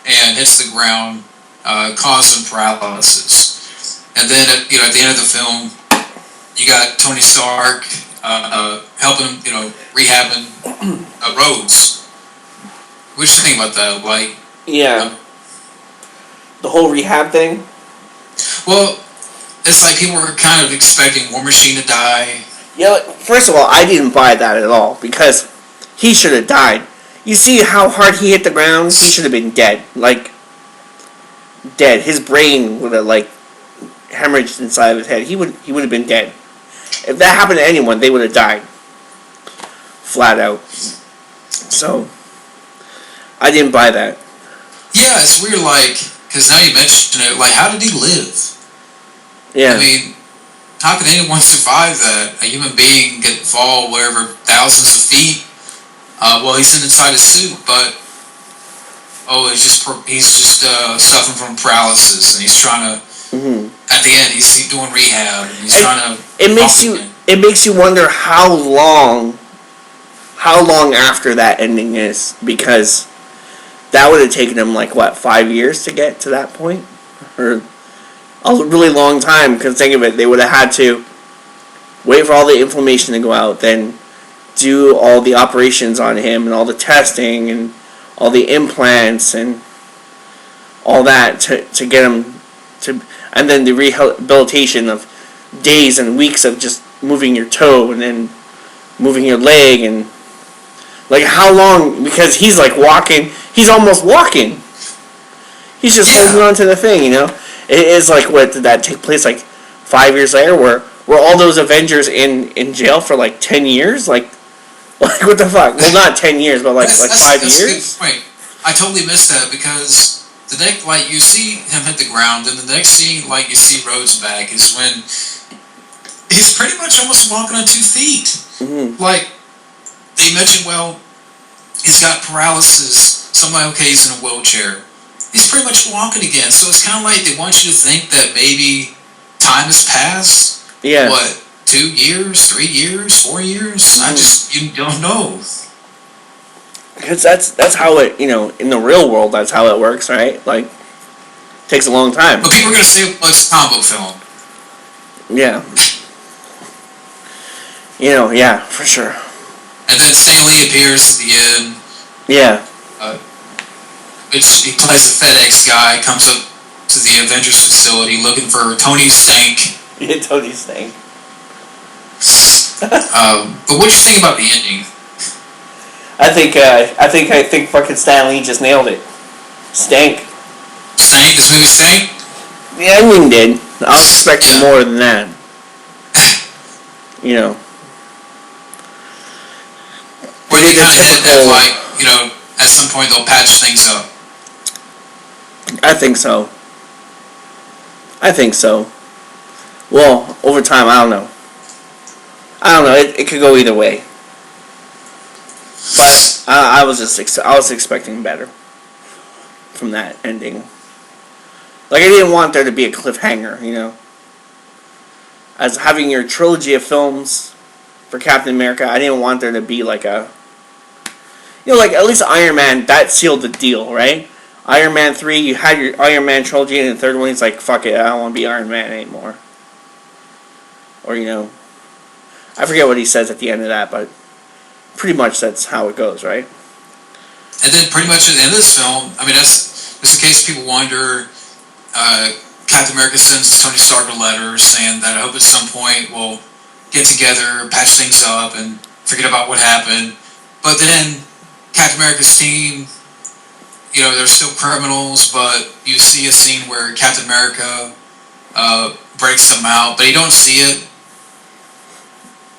and hits the ground, causing paralysis. And then, at the end of the film, you got Tony Stark helping, rehabbing Rhodes. What you think about that? Like, yeah, the whole rehab thing. Well, it's like people were kind of expecting War Machine to die. Yeah, first of all, I didn't buy that at all because he should have died. You see how hard he hit the ground? He should have been dead. Like, dead. His brain would have, like, hemorrhaged inside of his head. He would have been dead. If that happened to anyone, they would have died. Flat out. So, I didn't buy that. Yeah, it's weird, like, because now you mention it, like, how did he live? Yeah. I mean, how can anyone survive that? A human being get fall wherever thousands of feet. Well, he's inside a suit, but he's just suffering from paralysis, and he's trying to. Mm-hmm. At the end, he's doing rehab, and he's trying to. It makes you wonder how long after that ending is, because that would have taken him like what 5 years to get to that point, or a really long time. Because think of it, they would have had to wait for all the inflammation to go out, then do all the operations on him and all the testing and all the implants and all that to get him to, and then the rehabilitation of days and weeks of just moving your toe and then moving your leg, and like how long, because he's like walking, he's almost walking, he's just holding on to the thing, It is like, what did that take place, like 5 years later, where all those Avengers in jail for like 10 years, like what the fuck? Well, not 10 years, but like 5 years. Wait, I totally missed that, because the next, like, you see him hit the ground, and the next scene, like, you see Rhodes back is when he's pretty much almost walking on 2 feet. Mm-hmm. Like, they mentioned, well, he's got paralysis. Somebody, okay, he's in a wheelchair. He's pretty much walking again. So it's kind of like they want you to think that maybe time has passed. Yeah. What, 2 years, 3 years, 4 years? Mm-hmm. You don't know. Because that's how it, in the real world, that's how it works, right? Like, it takes a long time. But people are going to say, well, it's a comic book film. Yeah. Yeah, for sure. And then Stan Lee appears at the end. Yeah. He plays the FedEx guy, comes up to the Avengers facility looking for Tony Stank. Yeah, Tony Stank. But what do you think about the ending? I think fucking Stan Lee just nailed it. Stank. Stank? This movie stank? The ending did. I was expecting more than that. Where they kind of hit that, like, at some point they'll patch things up. I think so. Well, over time, I don't know. It could go either way. But I was expecting better from that ending. Like, I didn't want there to be a cliffhanger, As having your trilogy of films for Captain America, I didn't want there to be like a, like at least Iron Man, that sealed the deal, right? Iron Man 3, you had your Iron Man trilogy, and the third one, he's like, fuck it, I don't want to be Iron Man anymore. Or, I forget what he says at the end of that, but pretty much that's how it goes, right? And then pretty much at the end of this film, I mean, that's in case people wonder, Captain America sends Tony Stark a letter saying that I hope at some point we'll get together, patch things up, and forget about what happened. But then Captain America's team, they're still criminals, but you see a scene where Captain America breaks them out, but you don't see it.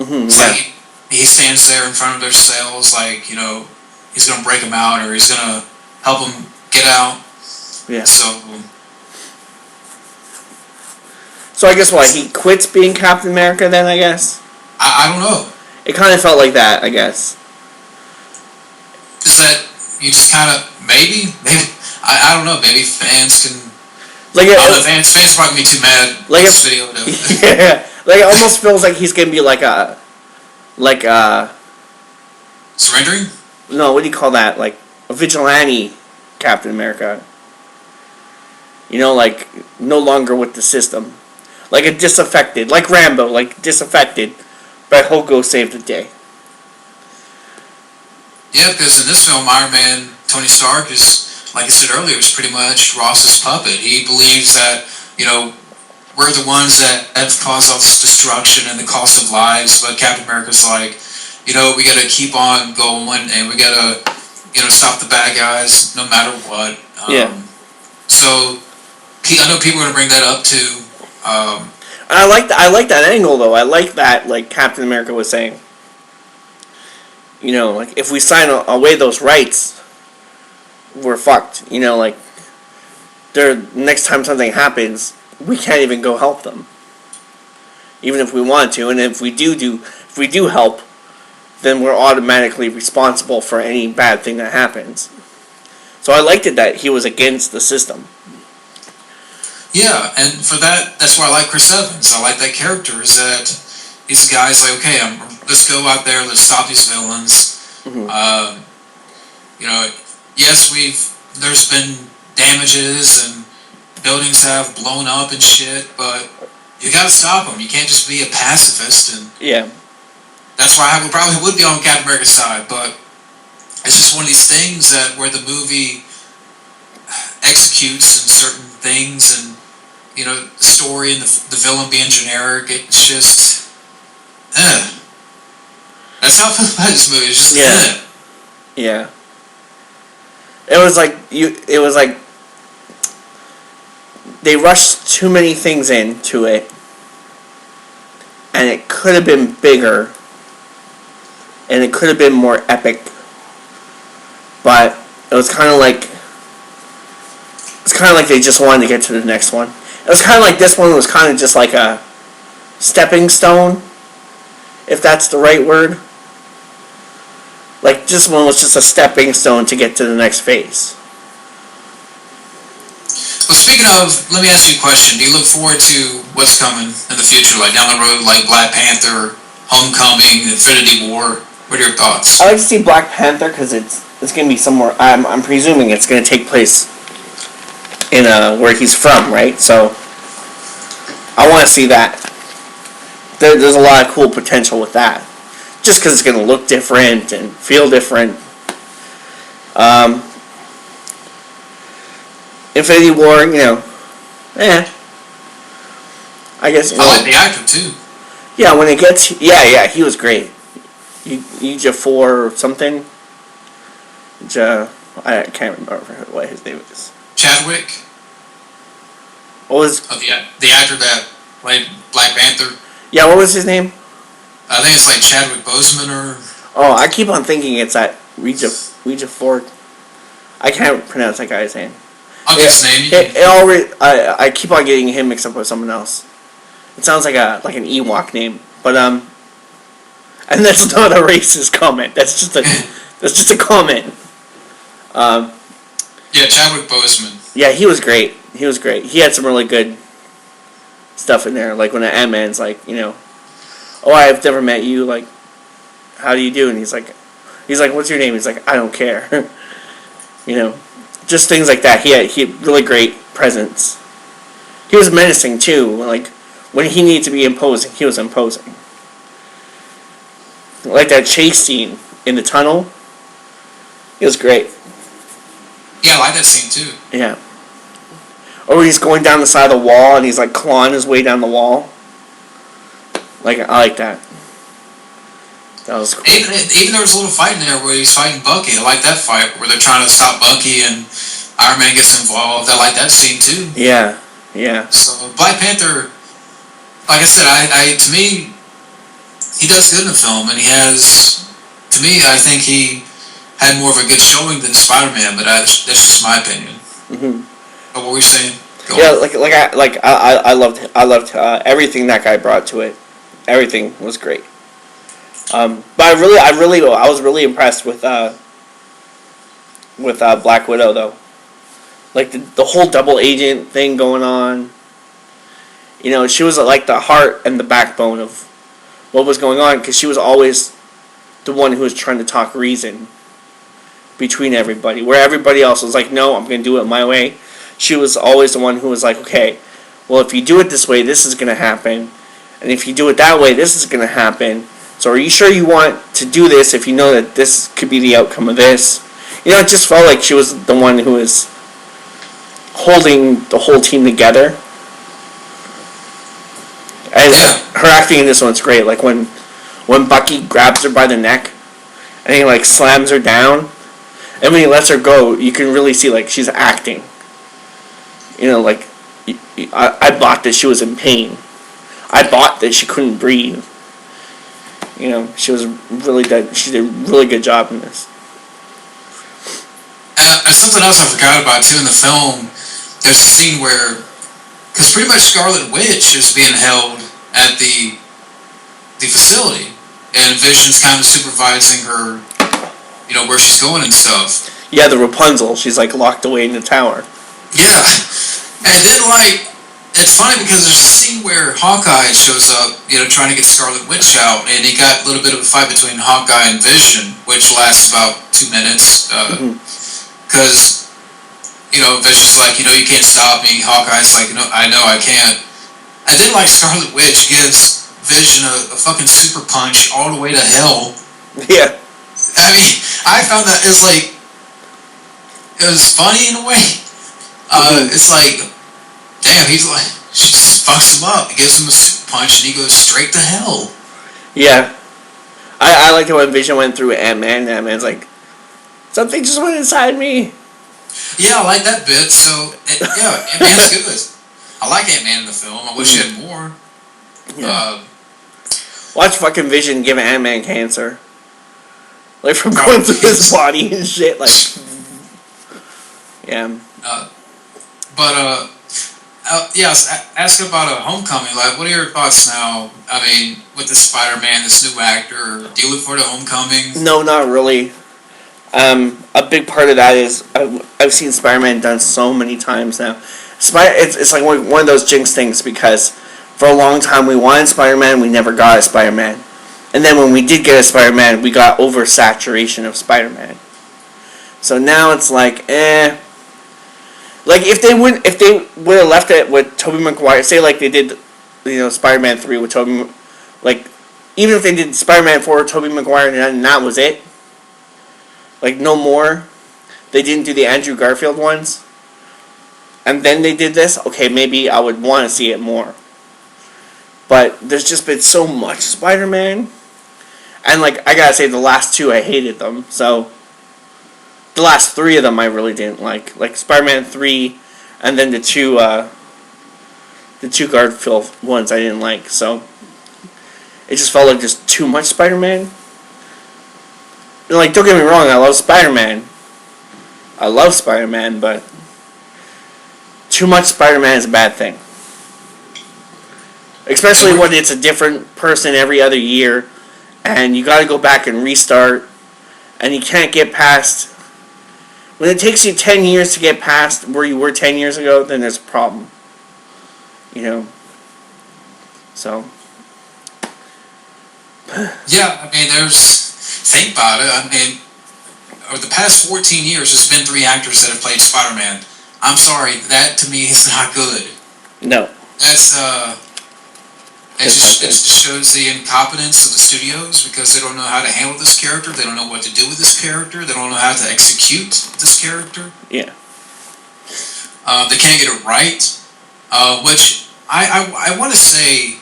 Mm-hmm, it's like he stands there in front of their cells, like, he's going to break them out, or he's going to help them get out. Yeah. So I guess what, he quits being Captain America then, I guess? I don't know. It kind of felt like that, I guess. Is that, you just kind of, maybe, I don't know, maybe fans can, fans probably be too mad like this video. Yeah, like it almost feels like he's going to be like surrendering? No, what do you call that? Like, a vigilante Captain America. You know, like, no longer with the system. Like a disaffected, like Rambo, like disaffected, but he'll go save the day. Yeah, because in this film, Iron Man, Tony Stark is, like I said earlier, is pretty much Ross's puppet. He believes that, we're the ones that have caused all this destruction and the cost of lives, but Captain America's like, we gotta keep on going and we gotta, stop the bad guys no matter what. Yeah. So, I know people are gonna bring that up too. I like that angle though. I like that, like Captain America was saying. Like if we sign away those rights, we're fucked. Like next time something happens, we can't even go help them, even if we want to. And if we do help, then we're automatically responsible for any bad thing that happens. So I liked it that he was against the system. Yeah, and for that's why I like Chris Evans. I like that character. Is that he's a guy's like, okay, let's go out there, let's stop these villains. Mm-hmm. Yes, there's been damages and buildings have blown up and shit, but you gotta stop them. You can't just be a pacifist, and yeah, that's why I probably would be on Captain America's side. But it's just one of these things that where the movie executes in certain things, and the story and the villain being generic, it's just, That's how I feel about this movie. It's just, yeah. It was like they rushed too many things into it, and it could have been bigger, and it could have been more epic, but it was kind of like they just wanted to get to the next one. It was kind of like this one was kind of just like a stepping stone, if that's the right word. Like, this one was just a stepping stone to get to the next phase. Well, speaking of, let me ask you a question. Do you look forward to what's coming in the future, like down the road, like Black Panther, Homecoming, Infinity War? What are your thoughts? I like to see Black Panther because it's going to be somewhere. I'm presuming it's going to take place in where he's from, right? So I want to see that. There's a lot of cool potential with that. Just because it's going to look different and feel different. Infinity War, I guess. I like the actor too. Yeah, when it gets, yeah, he was great. Ejiofor or something. I can't remember what his name is. Chadwick. What was? Oh, the actor that played Black Panther. Yeah, what was his name? I think it's like Chadwick Boseman or. Oh, I keep on thinking it's that Ejiofor. I can't pronounce that guy's name. I'll get his name. I keep on getting him mixed up with someone else. It sounds like an Ewok name, but and that's not a racist comment. That's just a comment. Yeah, Chadwick Boseman. Yeah, he was great. He had some really good stuff in there. Like when Ant-Man's like, oh, I've never met you. Like, how do you do? And he's like, what's your name? He's like, I don't care. Just things like that. He had really great presence. He was menacing too. Like when he needed to be imposing, he was imposing. Like that chase scene in the tunnel. It was great. Yeah, I like that scene too. Yeah. Or he's going down the side of the wall and he's like clawing his way down the wall. Like, I like that. That was cool. Even there was a little fight in there where he's fighting Bucky. I like that fight where they're trying to stop Bucky and Iron Man gets involved. I like that scene too. Yeah. So Black Panther, like I said, to me, he does good in the film, and he has. To me, I think he had more of a good showing than Spider-Man, but that's just my opinion. Mm-hmm. But what were you saying? I loved everything that guy brought to it. Everything was great. But I was really impressed with Black Widow though. Like the whole double agent thing going on. She was like the heart and the backbone of what was going on because she was always the one who was trying to talk reason between everybody. Where everybody else was like, no, I'm going to do it my way. she was always the one who was like, okay, well, if you do it this way, this is going to happen. And if you do it that way, this is going to happen. So are you sure you want to do this if you know that this could be the outcome of this? You know, it just felt like she was the one who was holding the whole team together. And her acting in this one's great. Like when Bucky grabs her by the neck and he like slams her down, and when he lets her go, you can really see like she's acting. You know, like I bought that she was in pain. I bought that she couldn't breathe. You know, she was really good. She did a really good job in this. Something else I forgot about too in the film. There's a scene where, because pretty much Scarlet Witch is being held at the facility, and Vision's kind of supervising her, you know, where she's going and stuff. Yeah, the Rapunzel. She's like locked away in the tower. Yeah, and then like it's funny because there's a scene where Hawkeye shows up, you know, trying to get Scarlet Witch out, and he got a little bit of a fight between Hawkeye and Vision, which lasts about 2 minutes. Because, you know, Vision's like, you know, you can't stop me. Hawkeye's like, no, I know I can't. And then, like, Scarlet Witch gives Vision a fucking super punch all the way to hell. Yeah. I mean, I found that it was funny in a way. It's like, damn, he's like, she just fucks him up. He gives him a super punch and he goes straight to hell. Yeah. I liked it when Vision went through Ant-Man, and Ant-Man's like, something just went inside me. Yeah, I like that bit. So, yeah, Ant-Man's good. I like Ant-Man in the film. I wish he had more. Yeah. Watch fucking Vision give Ant-Man cancer. Like, from going through his body and shit. Like, yeah. Ask about Homecoming. Like, what are your thoughts now? I mean, with the Spider-Man, this new actor, do you look forward to Homecoming? No, not really. A big part of that is I've seen Spider-Man done so many times now. It's like one of those jinx things, because for a long time we wanted Spider-Man, we never got a Spider-Man, and then when we did get a Spider-Man, we got oversaturation of Spider-Man. So now it's like, like if they would have left it with Tobey Maguire, say like they did, you know, Spider-Man 3 with Tobey, like even if they did Spider-Man 4 with Tobey Maguire and that was it. Like, no more. They didn't do the Andrew Garfield ones. And then they did this. Okay, maybe I would want to see it more. But there's just been so much Spider-Man. And, like, I gotta say, the last two, I hated them. So, the last three of them I really didn't like. Like, Spider-Man 3, and then the two Garfield ones I didn't like. So, it just felt like just too much Spider-Man. Like, don't get me wrong, I love Spider-Man. But too much Spider-Man is a bad thing. Especially when it's a different person every other year, and you gotta go back and restart, and you can't get past... When it takes you 10 years to get past where you were 10 years ago, then there's a problem. You know? So... Yeah, I mean, think about it. I mean, over the past 14 years, there's been 3 actors that have played Spider-Man. I'm sorry, that to me is not good. No. That's it just shows the incompetence of the studios, because they don't know how to handle this character. They don't know what to do with this character. They don't know how to execute this character. Yeah. They can't get it right. Which I want to say,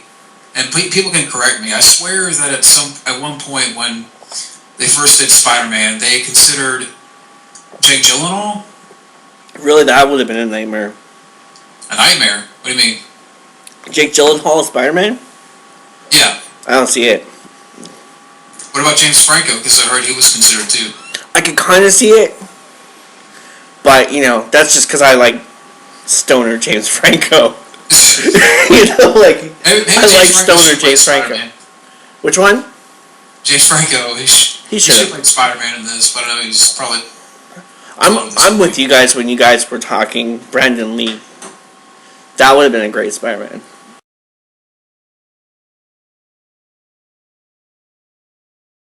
and people can correct me, I swear that at one point when they first did Spider-Man, they considered Jake Gyllenhaal. Really, that would have been a nightmare. A nightmare? What do you mean? Jake Gyllenhaal as Spider-Man? Yeah. I don't see it. What about James Franco? Because I heard he was considered too. I could kind of see it, but you know, that's just because I like stoner James Franco. You know, like maybe I like stoner James Franco. Spider-Man. Which one? James Franco. He should have played Spider-Man in this, but I know he's probably. I'm with you guys when you guys were talking Brandon Lee. That would have been a great Spider-Man.